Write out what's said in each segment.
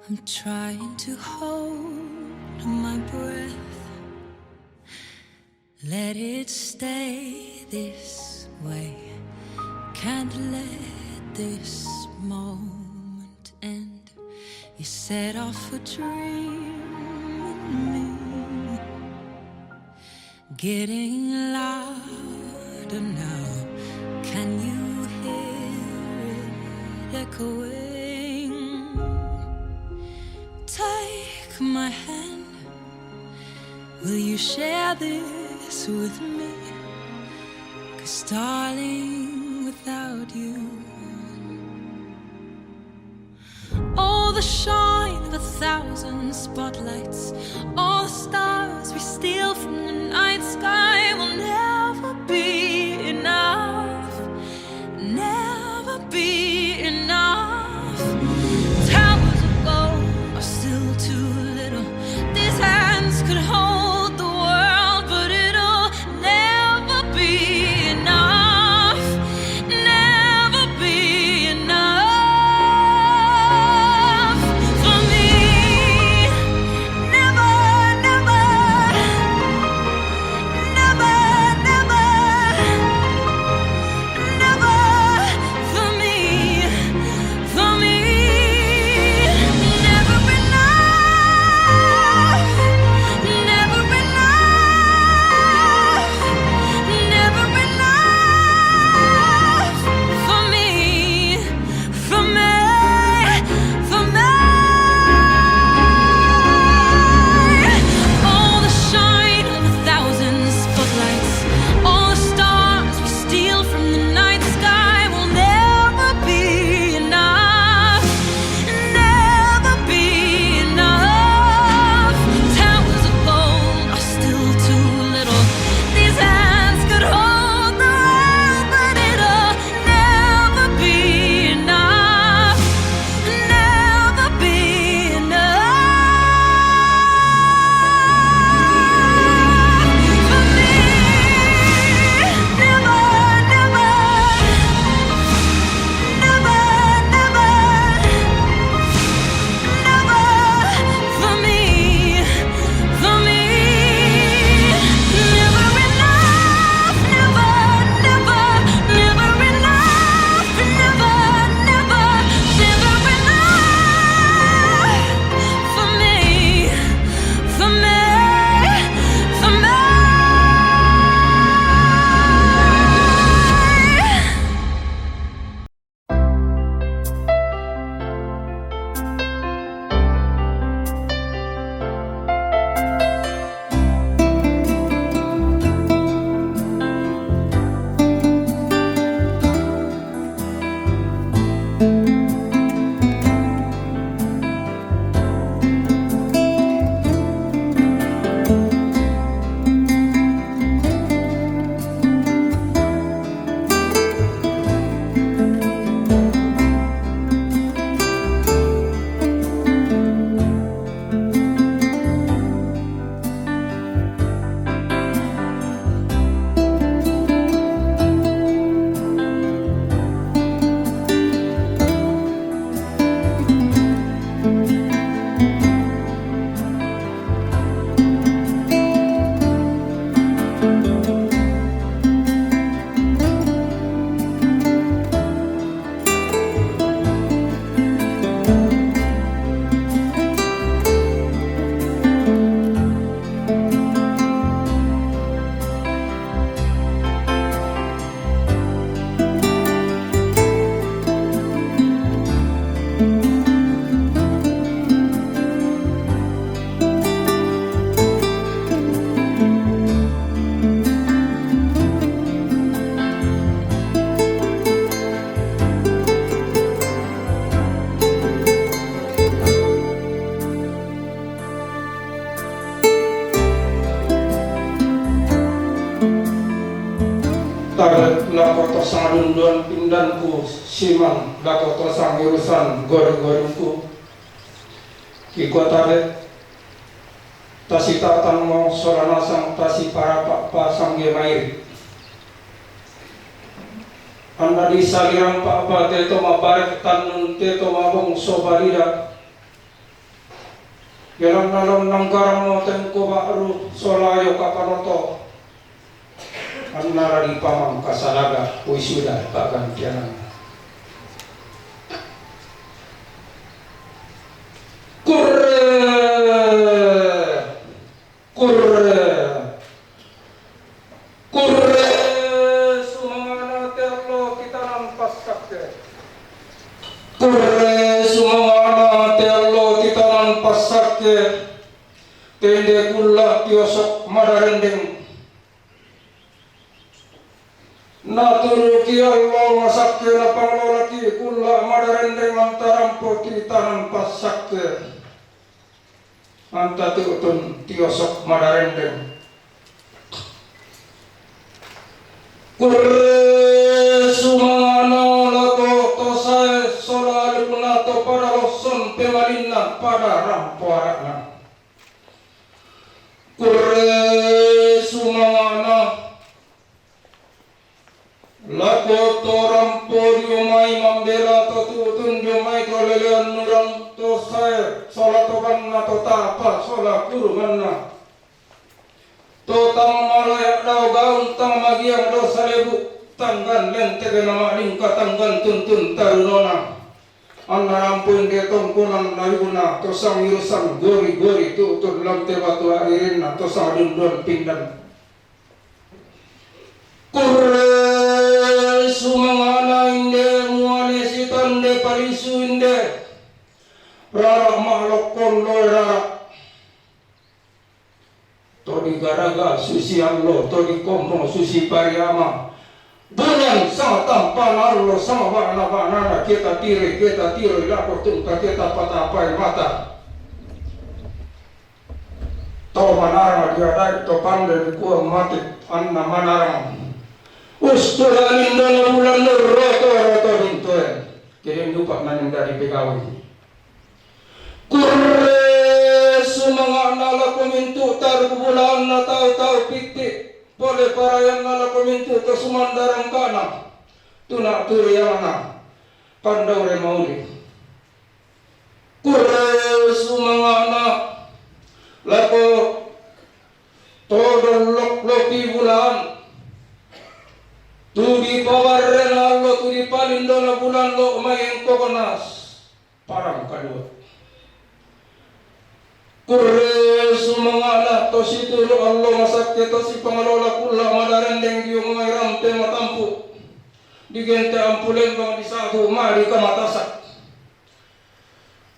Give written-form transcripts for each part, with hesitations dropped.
I'm trying to hold my breath. Let it stay this way. Can't let this moment end. You set off a dream in me, getting louder now. Can you hear it echoing? Take my hand. Will you share this with me? 'Cause darling, without you, all the shine of 1,000 spotlights, all the stars we steal from the night sky will never be enough, never be enough. Towers of gold are still too little. These hands could hold the world, but it'll never be enough, never be enough for me. Never, never, never, never, never for me, for me. Never enough, never enough, never enough for me, for me, for me. All the shine of 1,000 spotlights, all the stars we steal from the night sky will never be enough, never be enough. Towers of gold are still too little. These hands could hold the world, but it'll never be enough, never be enough for me. Never, never, never, never, never for me, for me. Never enough, never, never, never enough, never, never, never enough for me, for me, for me. Taret nakoto sangalundon pindanku simang dakoto sangirusan goreng-gorengku kiko taret tasita tanmo sorana sang tasi para pakpa sangge mair anda di salirang pakpa teto mabarek tanun teto mabong sobarida Yalang nalong nang garamo tengko baru solayo kapanoto. Annara di pamang kasalaga wisuda kagantianan. Kurre sumangana terlo kita nampas sakte. Kurre sumangana terlo kita nampas sakte. Tende kulla tiosok madarendeng. Naturuki Allah masakke na panglolaki kulla madarendeng antarampo kita nampas sakte. Anta tutun tiosok madarendeng. Kurre sumangana lako tosae solalu nato pada loson pemalina pada rampuarakna. Kurre sumangana lako to rampo diumai mambela to tutun diumai kolelean nuran tosae solatoban nato tapa sola kurunganna. Totang malayak daw gaun tang magiang do salebu tanggan lentege nama lingka tanggan tuntun tarunona anna rampun de tongkonan nayuna tosang irusan gori-gori tutun lamte batu airinna tosang dundun pindan. Kurre sumangana inde muane sitande parisu inde rara mahlokon loy rara todi garaga susi allo todi kompo susi pariama bulan sama tampan allo sama bana kita tiri lako tungka kita patapai mata to manara dia dari to pande ku mati anna manara ustulanin dana bulan roto dintoen kirim lupa naning dari pegawi. Kurre sumanga nala komintu tar bulan na tau pitik boleh parayan nala komintu ke sumandarang kana tuna turiyana pandau remauli. Kurre sumanga na lako todol loki bulan tudi pawarren allo tudi palindona bulan lo mayen kokonas parang kadua. Kurre sumangala to situ lo Allah masakke to si pangalola kulla madarendeng diyo mga ramte matampu digente ampulen bang disahu mari kamatasak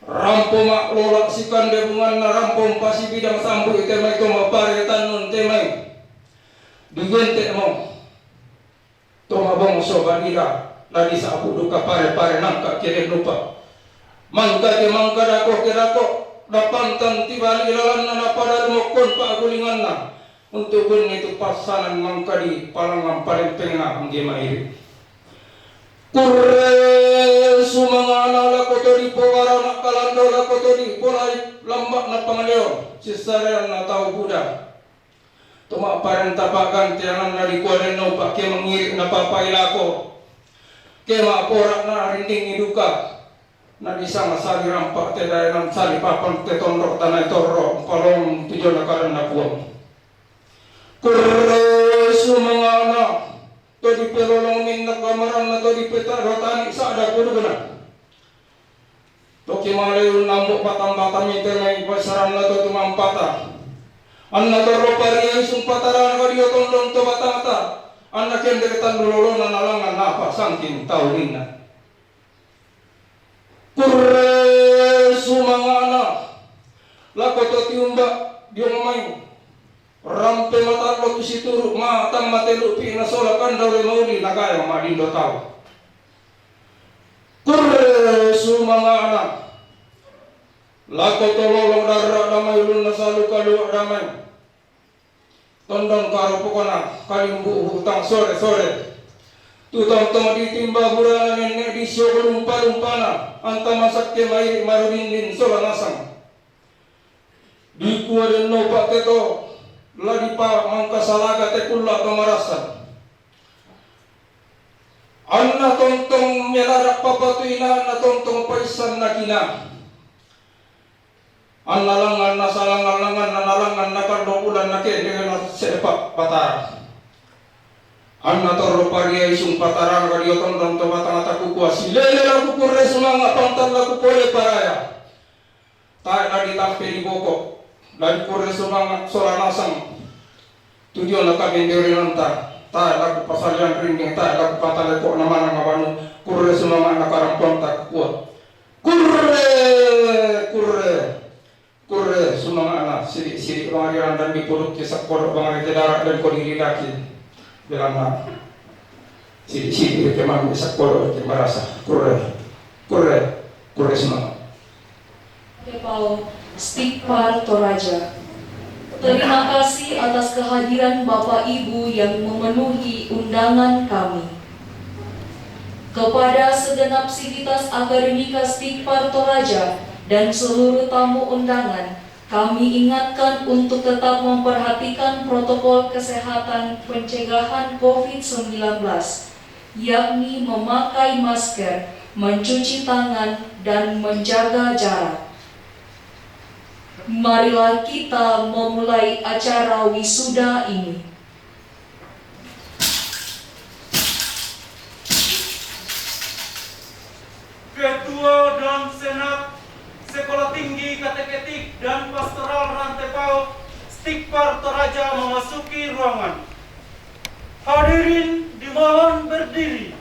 rampo mak lola si kande bungan na rampo pasi bidang sambu ite may kumapare tanun temay digente mo to mabong sobanila lagi sa apu duka pare nangka kire lupa mangka di mangka dako kirako dapantan tibali ilalan na pada lumokon pa agulingan na untuk itu pasanan mangka di palangan paling tengah ang gimairi. Kurre sumangana la kotori powara na kalando la kotori polai lambak na pangaleo sisarean na tau Buddha tuma parang tapakan tiangan na di kualen no pa ke mengirik na papailako ke maporak na rinding iduka na isang sali rampak te daya ng sali papan te tondok tanay torro palong tujo na karan na buwang. Kurre sumangana to di pelolong min na kamaran na to di peta rotani sa ada kudu gana to kimalayo nambok batang-batang ite may basaran na to tumampata anna torro pariya isung pataran kadiyo tondong to batang-bata anna kenderetan lulolo na nalangan napa sangking taunin na. Kurre sumangana lako to tiumba diyo ngamayo rampe mata lo tusituru matang matelu pi na sola kanda le mauli nagaya madindo tao. Kurre sumangana lako to lolong darra damay ulun na salu kalu damay tondong karo pokona kalimbu hutang sore tutang tong ditimba burana nenek di sio lumpa-lumpana anta masak ke mairi marudin sola nasang di kuaren no pak teto lagi pa mangka salaga te kulla kamarasa anna tontong melarak papatuina na tontong paisan nakina Ang nalangan na salangalangan na nalangan na kardokulan na kaya na sepak patara. Ang natoro pariya isung patarang karyoton dan tomatangata kukua silele la kukure sumanga pantal la kukole paraya. Tayo na ditampe di boko. Lagi kure sumanga soranasang. Tujuan na kami nanta. Tayo la kupasalian ringing tayo la kupatale ko naman ang abano. Kure sumanga nakarampon ta kukua. Kure sumanga anak sirik pangadilan dan dipurut kisah kodok pangadilan darat dan kodiri laki bilang na sirik kemang kisah kodok kemarasa kure sumanga Kepau Stikpar Toraja. Terima kasih atas kehadiran Bapak Ibu yang memenuhi undangan kami. Kepada segenap sivitas akademika Stikpar Toraja dan seluruh tamu undangan, kami ingatkan untuk tetap memperhatikan protokol kesehatan pencegahan COVID-19, yakni memakai masker, mencuci tangan, dan menjaga jarak. Marilah kita memulai acara wisuda ini. Ketua dan Senat Sekolah Tinggi Kateketik dan Pastoral Rantepao Stikpar Toraja memasuki ruangan. Hadirin dimohon berdiri.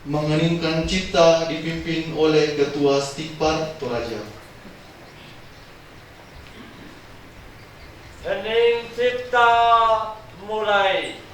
Mengeningkan cipta dipimpin oleh Ketua Stikpar Toraja. Hening cipta mulai.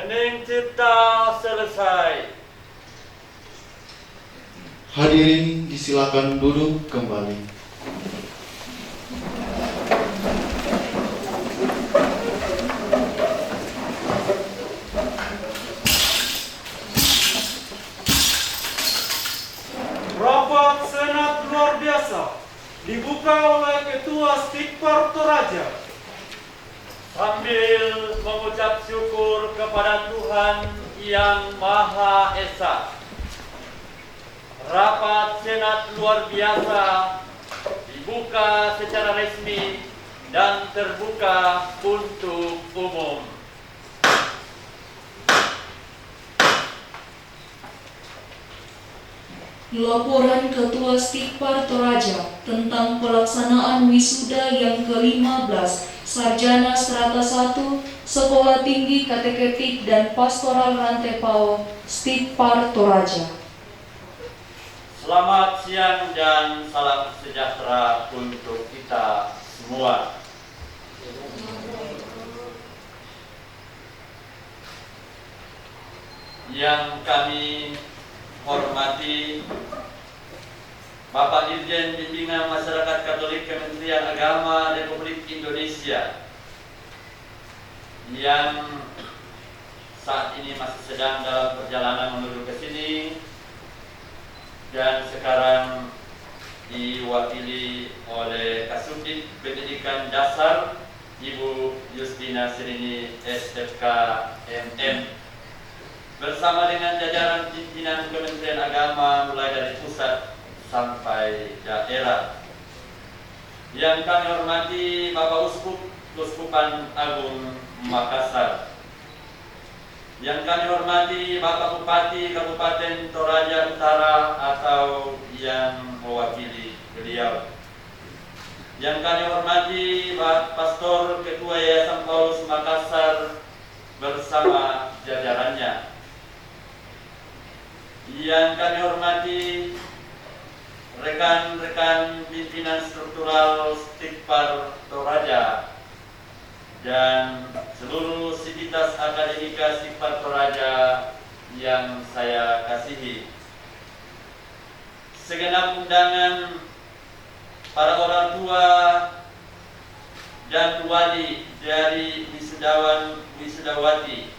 Hening cipta selesai. Hadirin disilakan duduk kembali. Rapat Senat luar biasa dibuka oleh Ketua Stikpar Toraja sambil mengucap syukur kepada Tuhan Yang Maha Esa. Rapat Senat luar biasa dibuka secara resmi dan terbuka untuk umum. Laporan Ketua Stikpar Toraja tentang pelaksanaan wisuda yang ke-15 Sarjana Strata 1 Sekolah Tinggi Kateketik dan Pastoral Rantepao Stikpar Toraja. Selamat siang dan salam sejahtera untuk kita semua. Yang kami hormati Bapak Dirjen Bimbingan Masyarakat Katolik Kementerian Agama Republik Indonesia yang saat ini masih sedang dalam perjalanan menuju ke sini dan sekarang diwakili oleh Kasubdit Pendidikan Dasar Ibu Justina Sirini SFK MM bersama dengan jajaran pimpinan Kementerian Agama mulai dari pusat sampai daerah. Yang kami hormati Bapak Uskup Uskupan Agung Makassar. Yang kami hormati Bapak Bupati Kabupaten Toraja Utara atau yang mewakili beliau. Yang kami hormati Pak Pastor Ketua Yayasan Paulus Makassar bersama jajarannya. Yang kami hormati rekan-rekan pimpinan struktural Stikpar Toraja dan seluruh sivitas akademika Stikpar Toraja yang saya kasihi. Segenap undangan para orang tua dan wali dari wisudawan wisudawati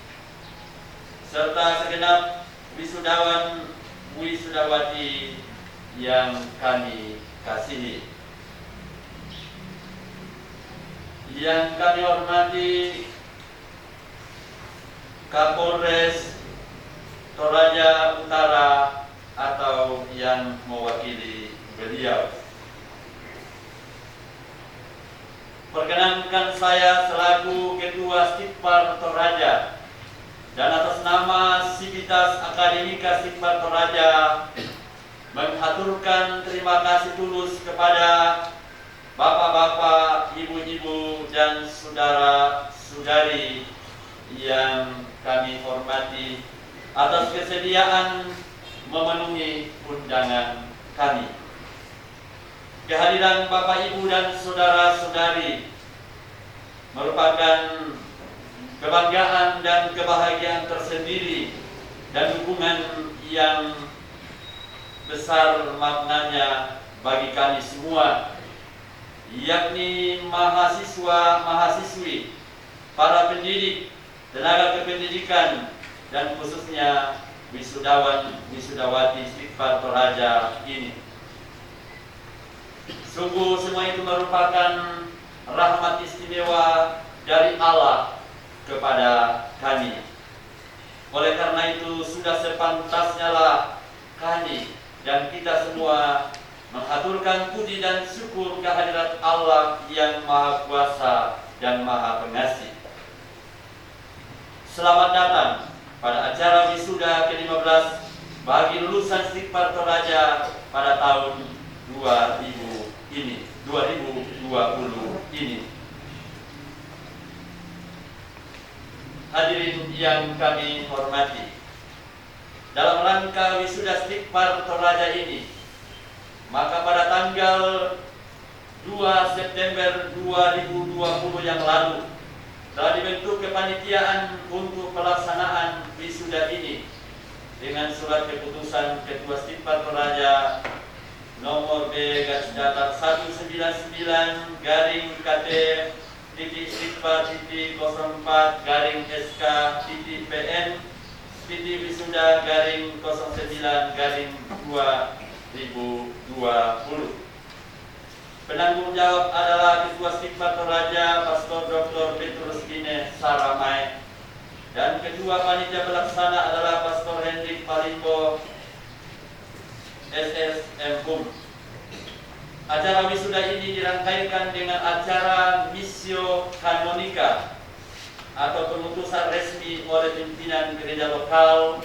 serta segenap wisudawan wisudawati yang kami kasihi. Yang kami hormati Kapolres Toraja Utara atau yang mewakili beliau. Perkenankan saya selaku Ketua Stikpar Toraja dan atas nama Sivitas Akademika Stikpar Toraja mengaturkan terima kasih tulus kepada bapak-bapak, ibu-ibu, dan saudara-saudari yang kami hormati atas kesediaan memenuhi undangan kami. Kehadiran Bapak, Ibu, dan saudara-saudari merupakan kebanggaan dan kebahagiaan tersendiri dan dukungan yang besar maknanya bagi kami semua, yakni mahasiswa-mahasiswi, para pendidik, tenaga kependidikan, dan khususnya wisudawan-wisudawati Stikpar Toraja ini. Sungguh semua itu merupakan rahmat istimewa dari Allah kepada kami. Oleh karena itu sudah sepantasnya lah kami dan kita semua mengaturkan puji dan syukur kehadirat Allah yang Maha Kuasa dan Maha Pengasih. Selamat datang pada acara wisuda ke-15 bagi lulusan Stikpar Toraja pada tahun 2020 ini. Hadirin yang kami hormati, dalam rangka wisuda Stikpar Toraja ini, maka pada tanggal 2 September 2020 yang lalu telah dibentuk kepanitiaan untuk pelaksanaan wisuda ini dengan surat keputusan Ketua Stipar Toraja nomor B/Stipar.04/SK.PN Wisuda-09/2020. Penanggung jawab adalah Ketua Stipar Toraja Pastor Dr. Petrus Gine Saramai, dan Ketua Panitia Pelaksana adalah Pastor Hendrik Palimbo SSM Hum. Acara wisuda ini dirangkaikan dengan acara Missio Canonica atau pengutusan resmi oleh pimpinan gereja lokal,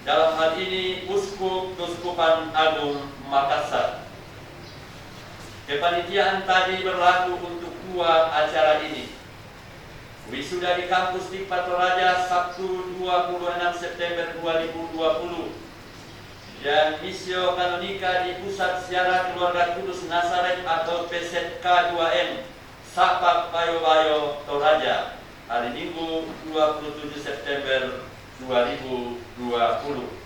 dalam hal ini Uskup Keuskupan Agung Makassar. Kepanitiaan tadi berlaku untuk 2 acara ini. Wisuda di kampus Stipar Toraja Sabtu 26 September 2020 dan Missio Canonica di Pusat Ziarah Keluarga Kudus Nazaret atau PZK2M Sapak Bayo-Bayo Toraja hari Minggu 27 September 2020.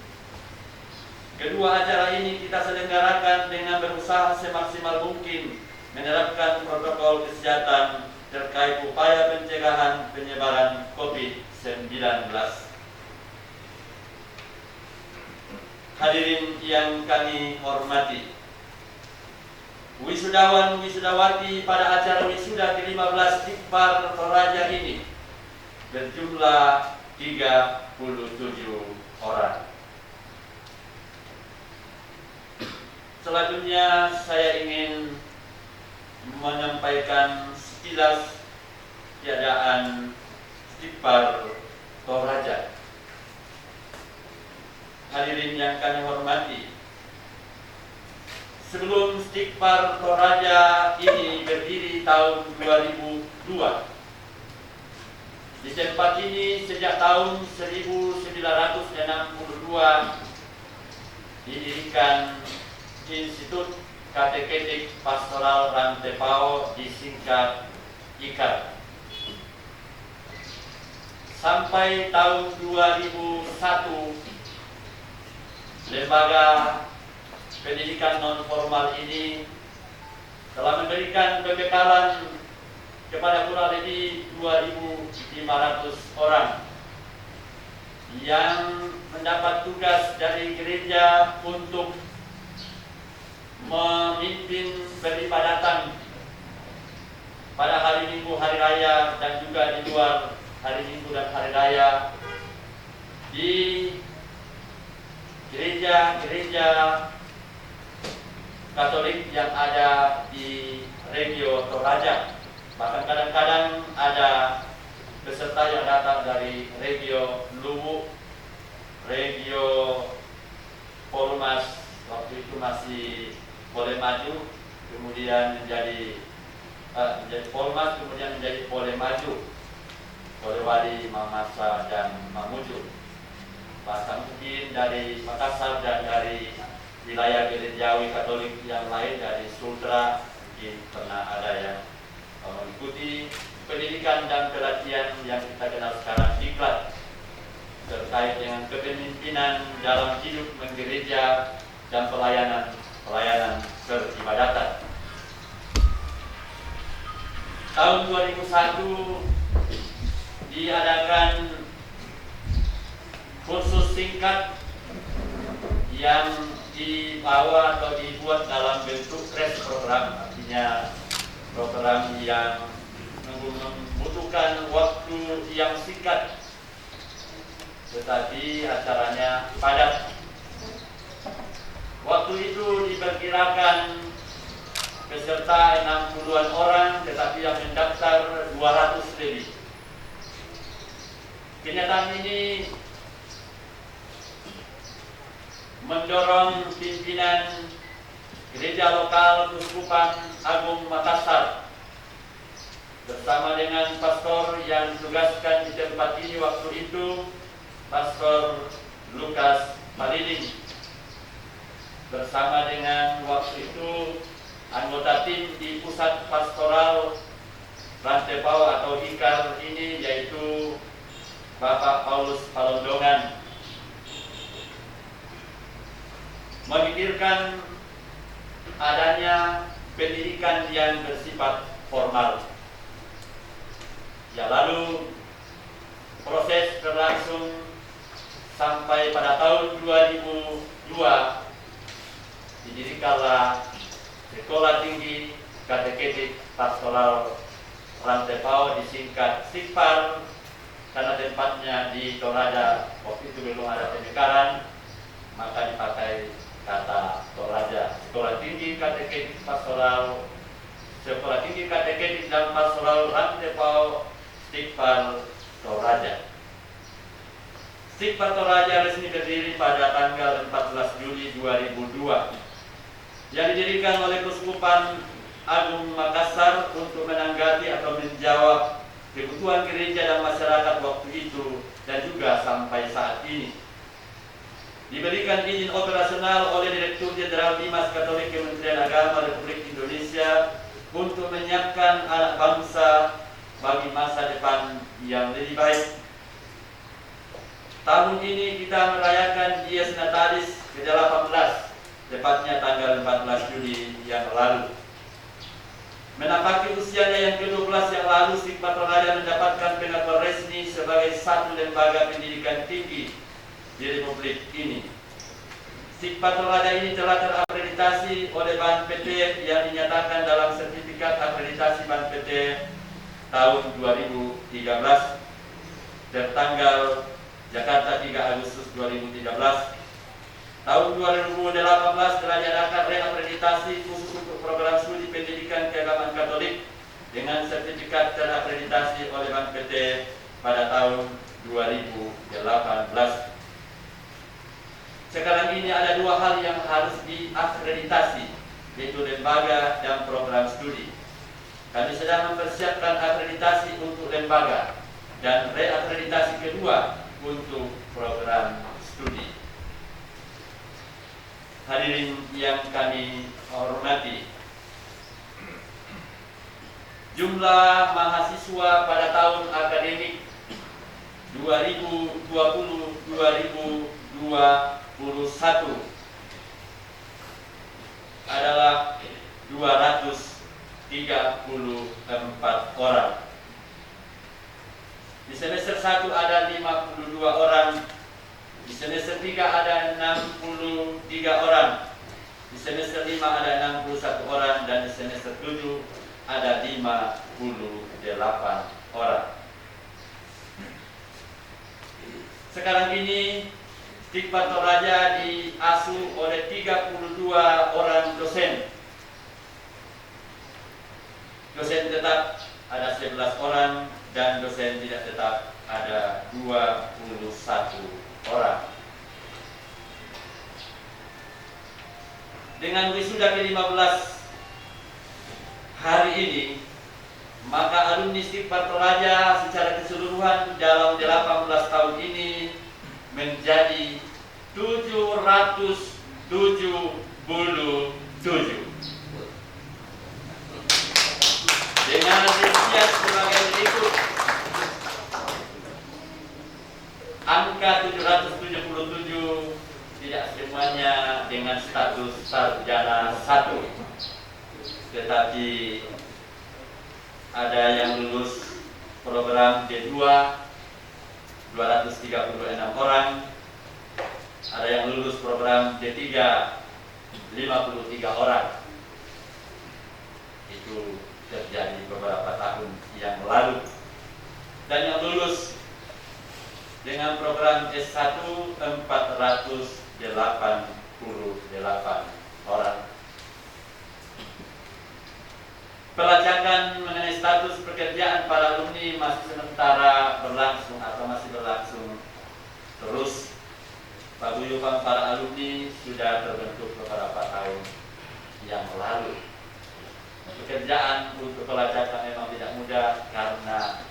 Kedua acara ini kita selenggarakan dengan berusaha semaksimal mungkin menerapkan protokol kesehatan terkait upaya pencegahan penyebaran COVID-19. Hadirin yang kami hormati, wisudawan wisudawati pada acara wisuda ke-15 Stipar Toraja ini berjumlah 37 orang. Selanjutnya saya ingin menyampaikan sekilas keadaan Stipar Toraja. Hadirin yang kami hormati, sebelum Stipar Toraja ini berdiri tahun 2002, di tempat ini sejak tahun 1962 didirikan Institut Kateketik Pastoral Rantepao, disingkat IKAR. Sampai tahun 2001, lembaga pendidikan non formal ini telah memberikan pembekalan kepada kurang lebih 2.500 orang yang mendapat tugas dari gereja untuk memimpin peribadatan pada hari Minggu, hari raya, dan juga di luar hari Minggu dan hari raya di gereja-gereja Katolik yang ada di Regio Toraja. Bahkan kadang-kadang ada peserta yang datang dari Regio Luwu, Regio Polmas, waktu itu masih boleh maju, kemudian menjadi Polmas, kemudian menjadi boleh maju, boleh wali, Mamasa, dan Mamuju. Bahkan mungkin dari Makassar dan dari wilayah gerejawi Katolik yang lain, dari Sultra, mungkin pernah ada yang mengikuti pendidikan dan pelatihan yang kita kenal sekarang diklat terkait dengan kepemimpinan dalam hidup menggereja dan pelayanan peribadatan. Tahun 2001 diadakan kursus singkat yang dibawa atau dibuat dalam bentuk crash program, artinya program yang membutuhkan waktu yang singkat, tetapi acaranya padat. Waktu itu diperkirakan peserta 60-an orang, tetapi yang mendaftar 200 lebih. Kenyataan ini mendorong pimpinan gereja lokal Keuskupan Agung Makassar bersama dengan pastor yang ditugaskan di tempat ini waktu itu, Pastor Lukas Paliling, bersama dengan waktu itu anggota tim di pusat pastoral Rantepau atau Hikar ini yaitu Bapak Paulus Palondongan, memikirkan adanya pendidikan yang bersifat formal. Ya, lalu proses berlangsung sampai pada tahun 2002 didirikanlah Sekolah Tinggi Kateketik Pastoral Rantepau, disingkat SIKPAR, karena tempatnya di Toraja. Waktu itu belum ada pemekaran, maka dipakai kata Toraja. Sekolah Tinggi Kateketik Pastoral, Sekolah Tinggi Kateketik dan Pastoral Rantepau, SIKPAR Toraja. SIKPAR Toraja resmi berdiri pada tanggal 14 Juli 2002, yang didirikan oleh Keuskupan Agung Makassar untuk menanggapi atau menjawab kebutuhan gereja dan masyarakat waktu itu dan juga sampai saat ini. Diberikan izin operasional oleh Direktur Jenderal Bimas Katolik Kementerian Agama Republik Indonesia untuk menyiapkan anak bangsa bagi masa depan yang lebih baik. Tahun ini kita merayakan Dies Natalis ke-18, tepatnya tanggal 14 Juli yang lalu. Menapaki usianya yang ke-12 yang lalu, SIKPAR Toraja mendapatkan pengakuan resmi sebagai satu lembaga pendidikan tinggi di Republik ini. SIKPAR Toraja ini telah terakreditasi oleh BANPT yang dinyatakan dalam sertifikat akreditasi BANPT tahun 2013 tertanggal Jakarta 3 Agustus 2013. Tahun 2018 telah diadakan reakreditasi khusus untuk program studi pendidikan keagamaan Katolik dengan sertifikat terakreditasi oleh BANPT pada tahun 2018. Sekarang ini ada dua hal yang harus diakreditasi, yaitu lembaga dan program studi. Kami sedang mempersiapkan akreditasi untuk lembaga dan reakreditasi kedua untuk program studi. Hadirin yang kami hormati, jumlah mahasiswa pada tahun akademik 2020-2021 adalah 234 orang. Di semester 1 ada 52 orang. Di semester 3 ada 63 orang, di semester 5 ada 61 orang, dan di semester 7 ada 58 orang. Sekarang ini SIKPAR Toraja diasuh oleh 32 orang dosen. Dosen tetap ada 11 orang dan dosen tidak tetap ada 21 orang. Dengan wisuda ke-15 hari ini, maka alumni SIKPAR Toraja secara keseluruhan dalam 18 tahun ini menjadi 777 dengan rincian sebagai berikut. Angka 777 tidak semuanya dengan status sarjana 1, tetapi ada yang lulus program D2 236 orang, ada yang lulus program D3 53 orang. Itu terjadi beberapa tahun yang lalu. Dan yang lulus dengan program S1 488 orang. Pelacakan mengenai status pekerjaan para alumni masih sementara berlangsung atau masih berlangsung terus. Paguyuban para alumni sudah terbentuk beberapa tahun yang lalu. Pekerjaan untuk pelacakan memang tidak mudah karena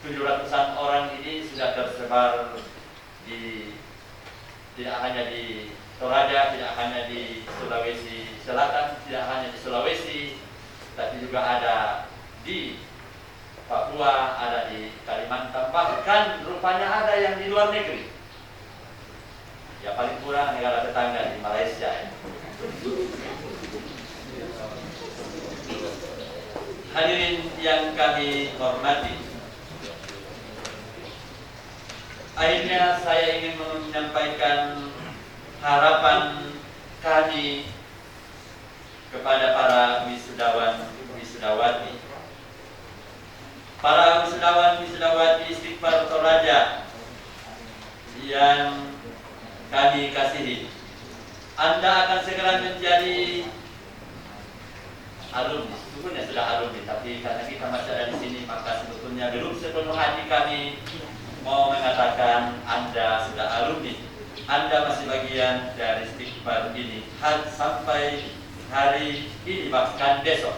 700-an orang ini sudah tersebar tidak hanya di Toraja, tidak hanya di Sulawesi Selatan, tidak hanya di Sulawesi, tapi juga ada di Papua, ada di Kalimantan, bahkan rupanya ada yang di luar negeri. Ya paling kurang negara tetangga di Malaysia. Hadirin yang kami hormati, akhirnya saya ingin menyampaikan harapan kami kepada para wisudawan wisudawati. Para wisudawan wisudawati Istighfar Toraja yang kami kasihi, Anda akan segera menjadi alumni. Sebetulnya sudah alumni, tapi karena kita masih ada di sini, maka sebetulnya belum sepenuh hati kami mau mengatakan Anda sudah alumni. Anda masih bagian dari Istighfar ini sampai hari ini, bahkan besok.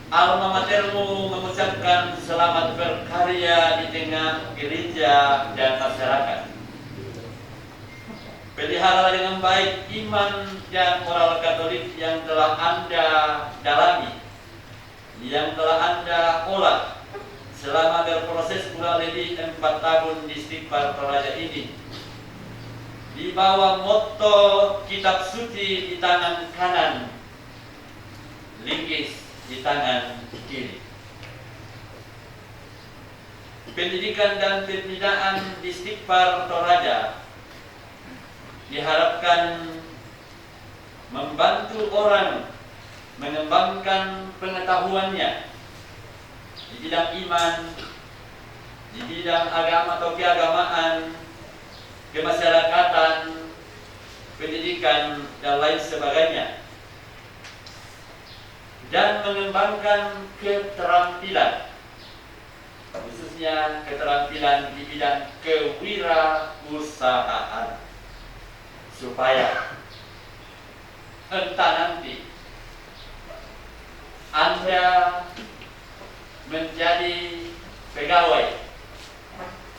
Alma matermu mengucapkan selamat berkarya di tengah gereja dan masyarakat. Pelihara dengan baik iman dan moral Katolik yang telah Anda dalami, yang telah Anda olah selama berproses kurang lebih 4 tahun di Istighfar Toraja ini. Di bawah motto kitab suci di tangan kanan, linggis di tangan kiri. Pendidikan dan pembinaan di Istighfar Toraja diharapkan membantu orang mengembangkan pengetahuannya di bidang iman, di bidang agama atau keagamaan, kemasyarakatan, pendidikan, dan lain sebagainya, dan mengembangkan keterampilan, khususnya keterampilan di bidang kewirausahaan, supaya entah nanti Anda menjadi pegawai,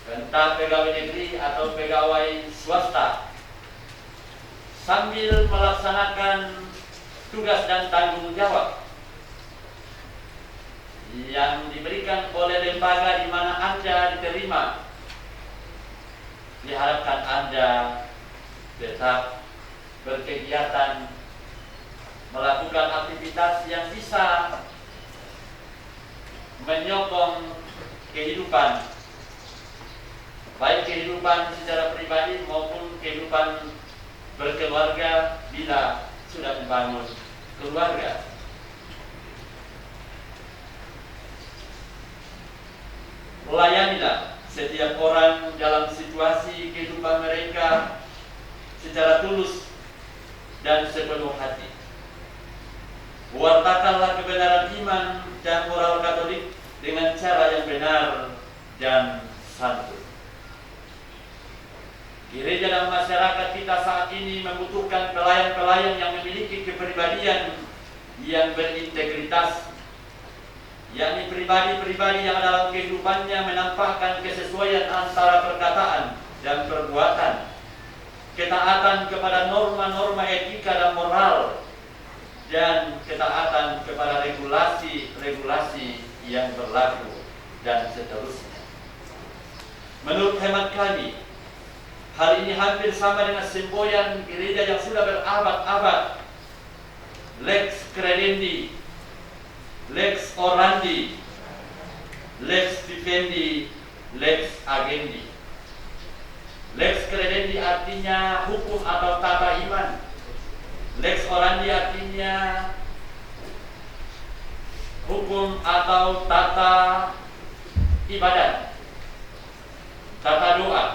entah pegawai negeri atau pegawai swasta, sambil melaksanakan tugas dan tanggung jawab yang diberikan oleh lembaga di mana Anda diterima. Diharapkan Anda tetap berkegiatan, melakukan aktivitas yang bisa menyokong kehidupan, baik kehidupan secara pribadi maupun kehidupan berkeluarga bila sudah membangun keluarga. Layanilah setiap orang dalam situasi kehidupan mereka secara tulus dan sepenuh hati. Wartakanlah kebenaran iman dan moral Katolik dengan cara yang benar dan santun. Gereja dan masyarakat kita saat ini membutuhkan pelayan-pelayan yang memiliki kepribadian yang berintegritas, yakni pribadi-pribadi yang dalam kehidupannya menampakkan kesesuaian antara perkataan dan perbuatan, ketaatan kepada norma-norma etika dan moral, dan ketaatan kepada regulasi-regulasi yang berlaku, dan seterusnya. Menurut hemat kami, hal ini hampir sama dengan semboyan gereja yang sudah berabad-abad, Lex Credendi, Lex Orandi, Lex Vivendi, Lex Agendi. Lex Credendi artinya hukum atau tata iman. Lex Orandi artinya hukum atau tata ibadat, tata doa.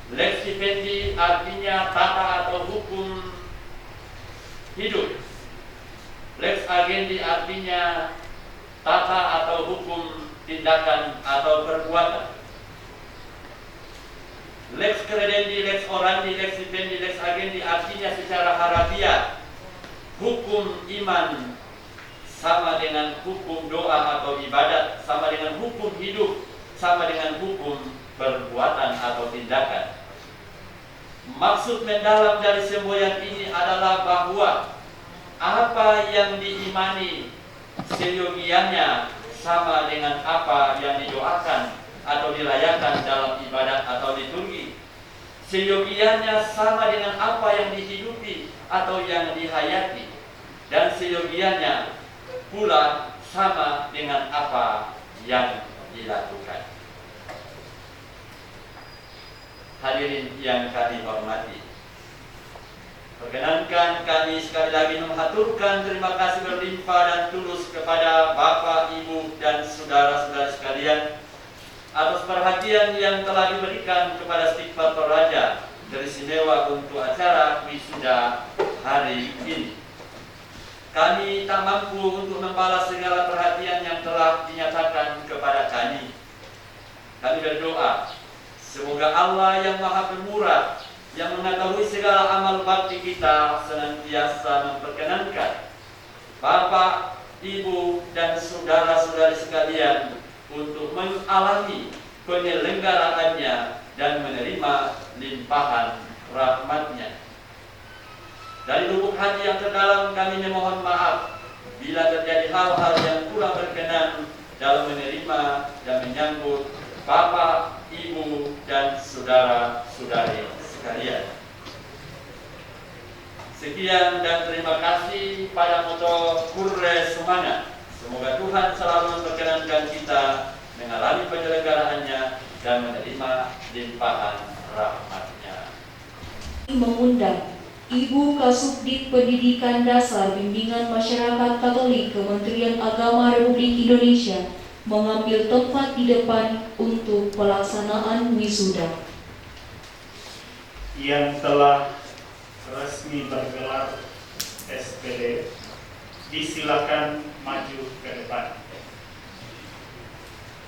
Lex Vivendi artinya tata atau hukum hidup. Lex Agendi artinya tata atau hukum tindakan atau perbuatan. Lex Credendi, Lex Orandi, Lex Vivendi, Lex Agendi artinya secara harafiah hukum iman sama dengan hukum doa atau ibadat, sama dengan hukum hidup, sama dengan hukum perbuatan atau tindakan. Maksud mendalam dari semboyan ini adalah bahwa apa yang diimani seyogianya sama dengan apa yang didoakan atau dirayakan dalam ibadat atau liturgi. Seyogianya sama dengan apa yang dihidupi atau yang dihayati, dan seyogianya pula sama dengan apa yang dilakukan. Hadirin yang kami hormati, perkenankan kami sekali lagi menghaturkan terima kasih berlimpah dan tulus kepada Bapak, Ibu, dan saudara-saudara sekalian atas perhatian yang telah diberikan kepada Stikmat Toraja teristimewa untuk acara wisuda hari ini. Kami tak mampu untuk membalas segala perhatian yang telah dinyatakan kepada kami. Kami berdoa, semoga Allah yang Maha Pemurah, yang mengetahui segala amal bakti kita, senantiasa memperkenankan Bapak, Ibu, dan saudara-saudari sekalian untuk mengalami penyelenggaraannya dan menerima limpahan rahmat-Nya. Dari lubuk hati yang terdalam kami memohon maaf bila terjadi hal-hal yang kurang berkenan dalam menerima dan menyambut Bapak, Ibu, dan saudara-saudari sekalian. Sekian dan terima kasih pada moto Curre Sumana. Semoga Tuhan selalu memperkenankan kita mengalami penyelenggaraannya dan menerima limpahan rahmat-Nya. Mengundang Ibu Kasubdit Pendidikan Dasar Bimbingan Masyarakat Katolik Kementerian Agama Republik Indonesia mengambil tempat di depan untuk pelaksanaan wisuda. Yang telah resmi bergelar SPD, disilakan maju ke depan.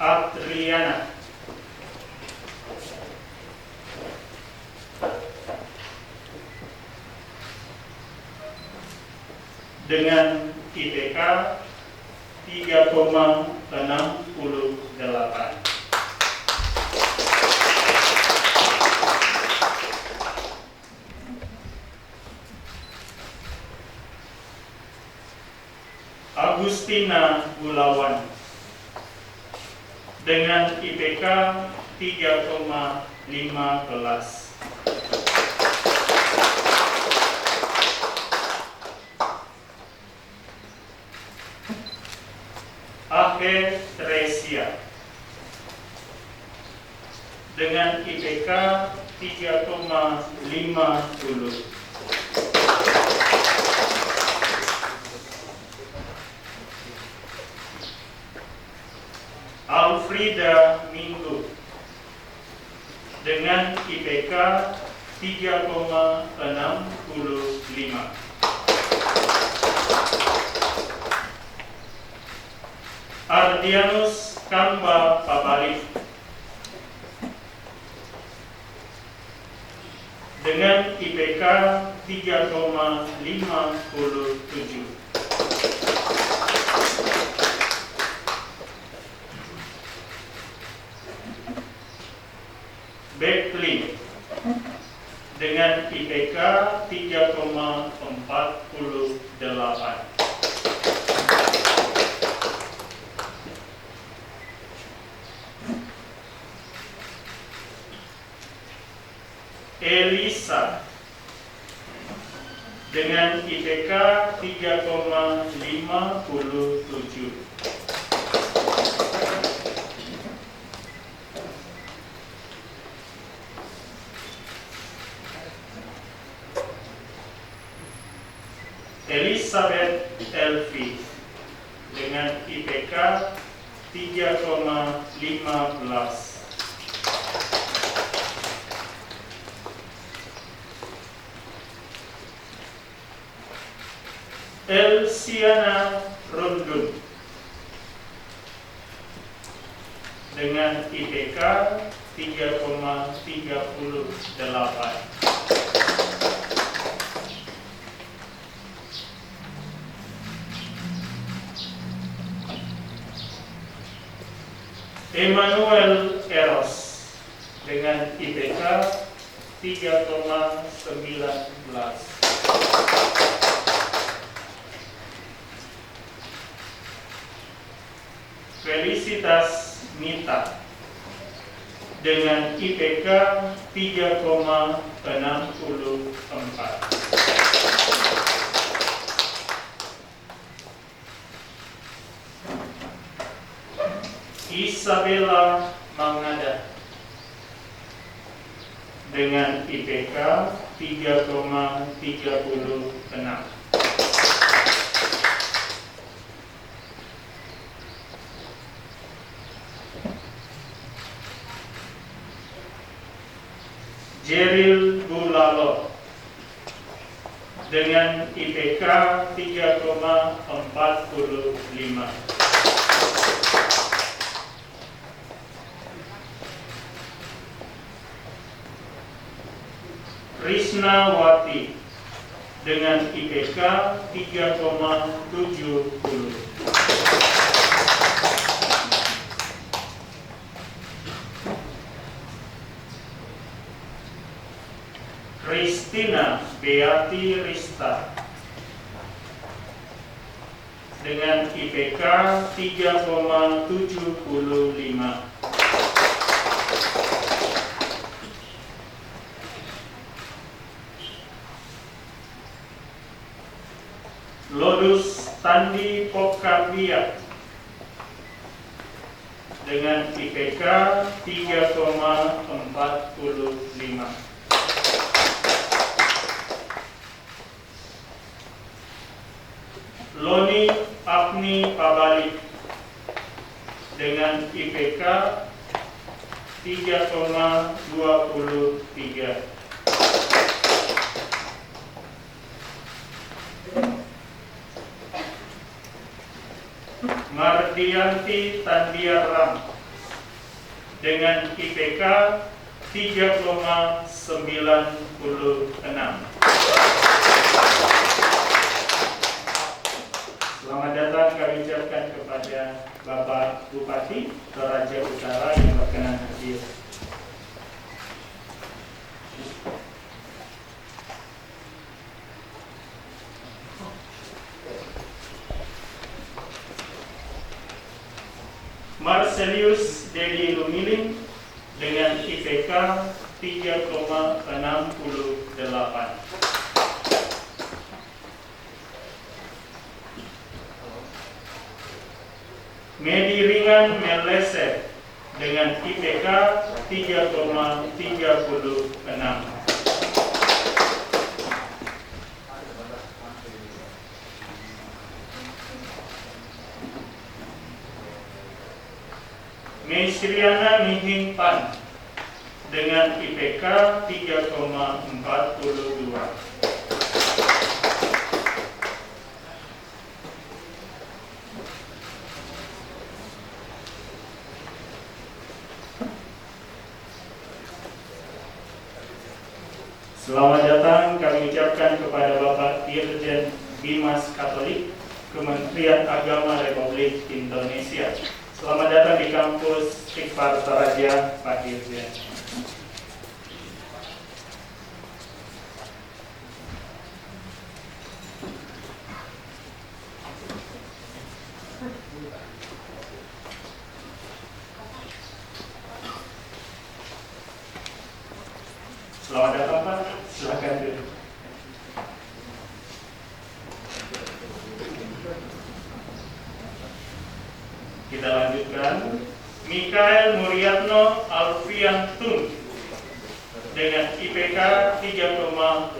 Adriana. Dengan IPK 3,68. Agustina Gulawan dengan IPK 3,15. Ake Tresia dengan IPK 3,50. Alfrida Minggu dengan IPK 3,65. Ardianus Kamba Pabalik dengan IPK 3,57. Bekli dengan IPK 3,48. Elisa dengan IPK 3,57. Elizabeth Elvi dengan IPK 3,15. Elsiana Rundun dengan IPK 3,38. Emmanuel Eros dengan IPK 3,19. Felicitas Mita dengan IPK 3,64. Isabella Mangada dengan IPK 3,36. Jeril Bulalo dengan IPK 3,45. Krisnawati dengan IPK 3,70. Kristina Beati Rista dengan IPK 3,75. Lodus Tandi Pokabiak dengan IPK 3,45. Loni Apni Pabalik dengan IPK 3,23. Mardianti Tandiaram dengan IPK 3,96. Selamat datang kami ucapkan kepada Bapak Bupati Toraja Utara yang berkenan hadir. Marcelius Dedi Lumiling dengan IPK 3,68. Medi Ringan Melese dengan IPK 3,36. Meisriana Mihin Pan dengan IPK 3,42. Selamat datang kami ucapkan kepada Bapak Dirjen Bimas Katolik Kementerian Agama Republik Indonesia. Selamat datang di kampus Iqbal Toraja, Pak Dirjen. Selamat datang Pak, silakan duduk. Kita lanjutkan. Mikael Muriatno Alfiantun dengan IPK 3,86.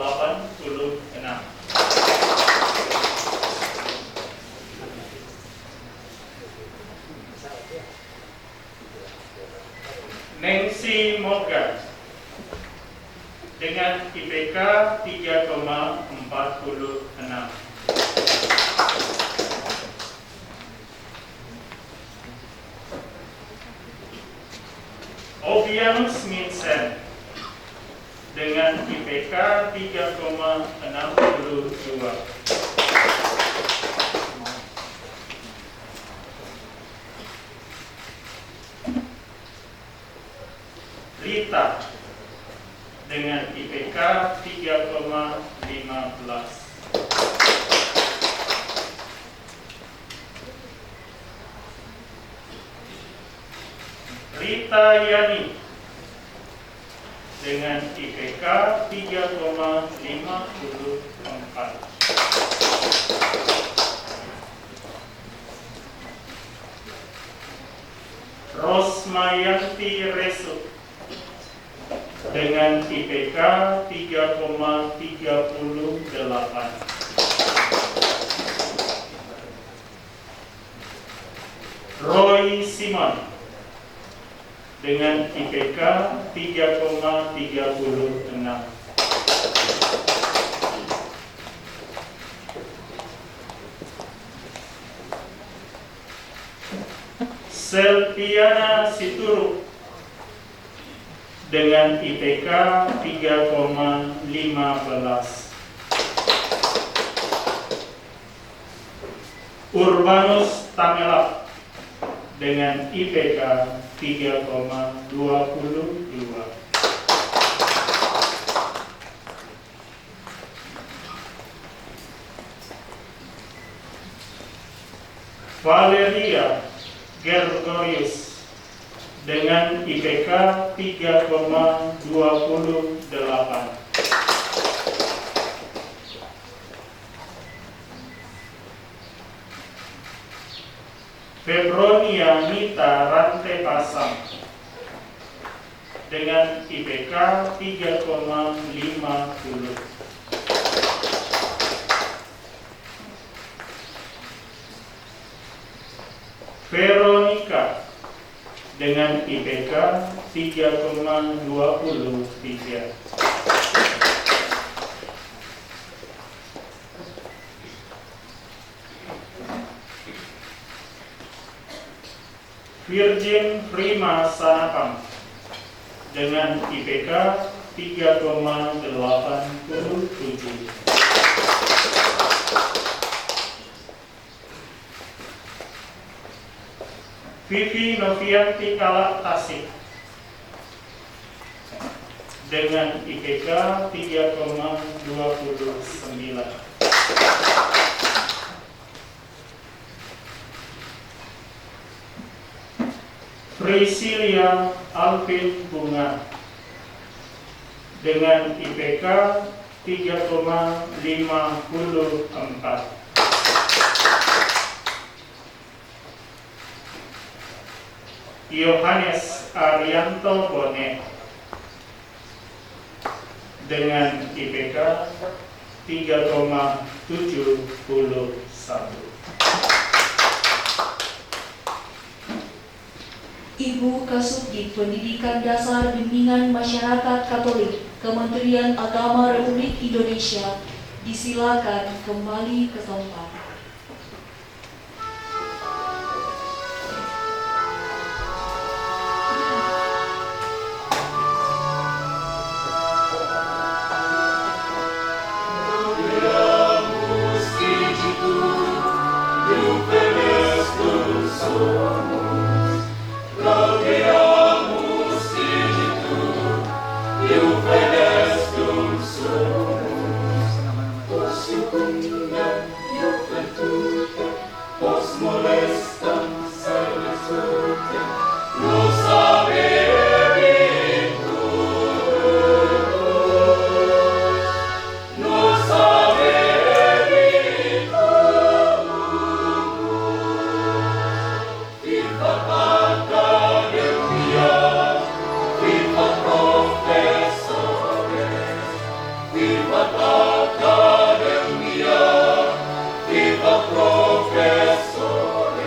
Nancy Morgan dengan IPK 3,46. Ovianus Minsen dengan IPK 3,62. Rita dengan IPK 3,15. Rita Yani dengan IPK 3,54. Rosmayanti Resu dengan IPK 3,38. Roy Simon dengan IPK 3,36. Selviana Situru dengan IPK 3,15. Urbanus Tamela dengan IPK 3,22. Valeria Gregorius dengan IPK 3,28. Febronia Nita Rantepasang dengan IPK 3,50. Veronica dengan IPK 3,23. Virgin Prima Sanapam dengan IPK 3,87. Vivi Novianti Kalak Tasik dengan IPK 3,29. Priscilia Alvin Bunga dengan IPK 3,54. Yohanes Arianto Bonet dengan IPK 3,71. Ibu Kasubdit Pendidikan Dasar Bimbingan Masyarakat Katolik Kementerian Agama Republik Indonesia disilakan kembali ke tempat. Viva professore,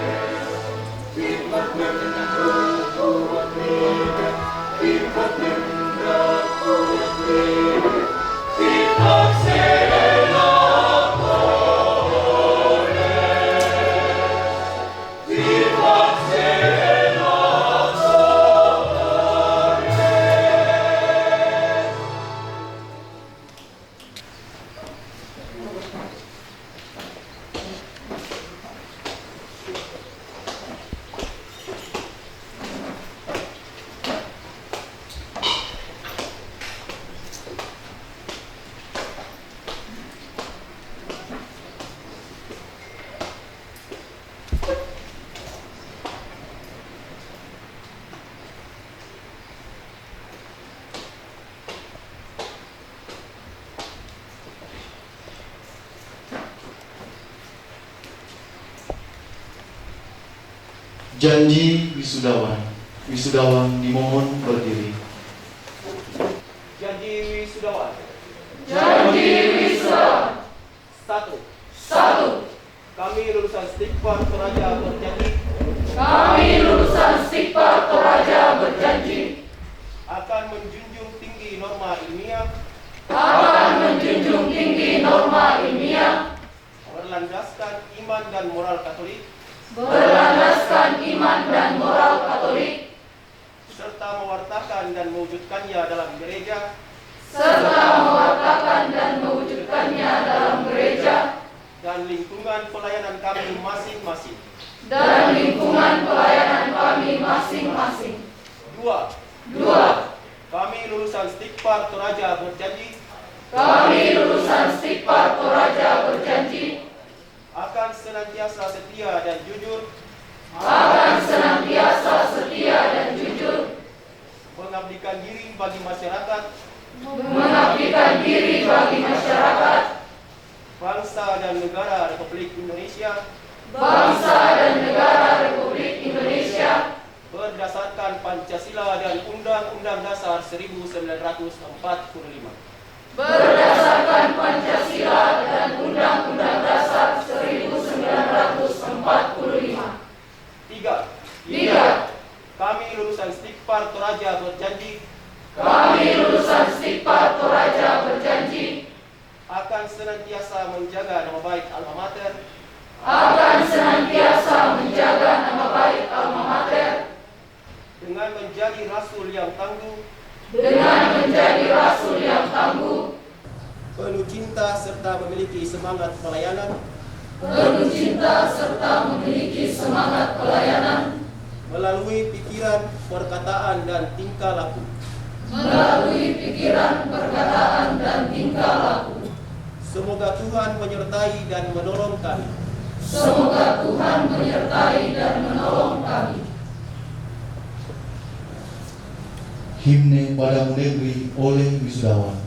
Janji wisudawan. Wisudawan dimohon berdiri. Janji wisudawan. Janji wisudawan. Satu. Kami lulusan Stikpar Toraja berjanji Kami lulusan Stikpar Toraja berjanji akan menjunjung tinggi norma ilmiah, akan menjunjung tinggi norma ilmiah, berlandaskan iman dan moral Katolik, berlandaskan iman dan moral Katolik, serta mewartakan dan mewujudkannya dalam gereja, serta mewartakan dan mewujudkannya dalam gereja dan lingkungan pelayanan kami masing-masing. dan lingkungan pelayanan kami masing-masing. Dua. Kami lulusan Stikpar Toraja berjanji Kami lulusan Stikpar Toraja berjanji akan senantiasa setia dan jujur, akan senantiasa setia dan jujur, mengabdikan diri bagi masyarakat, mengabdikan diri bagi masyarakat, bangsa dan negara Republik Indonesia bangsa dan negara Republik Indonesia berdasarkan Pancasila dan Undang-Undang Dasar 1945. berdasarkan Pancasila dan Undang-Undang Dasar 1945. Tiga. Kami lulusan Stikpar Toraja berjanji Kami lulusan Stikpar Toraja berjanji akan senantiasa menjaga nama baik alma mater, akan senantiasa menjaga nama baik alma mater dengan menjadi rasul yang tangguh, dengan menjadi rasul yang tangguh, penuh cinta serta memiliki semangat pelayanan, penuh cinta serta memiliki semangat pelayanan melalui pikiran, perkataan, dan tingkah laku. melalui pikiran, perkataan, dan tingkah laku. Semoga Tuhan menyertai dan menolong kami. Semoga Tuhan menyertai dan menolong kami. Himne Padamu Negeri oleh wisudawan.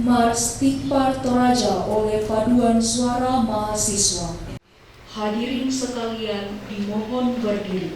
Mars Stikpar Toraja oleh Paduan Suara Mahasiswa. Hadirin sekalian dimohon berdiri.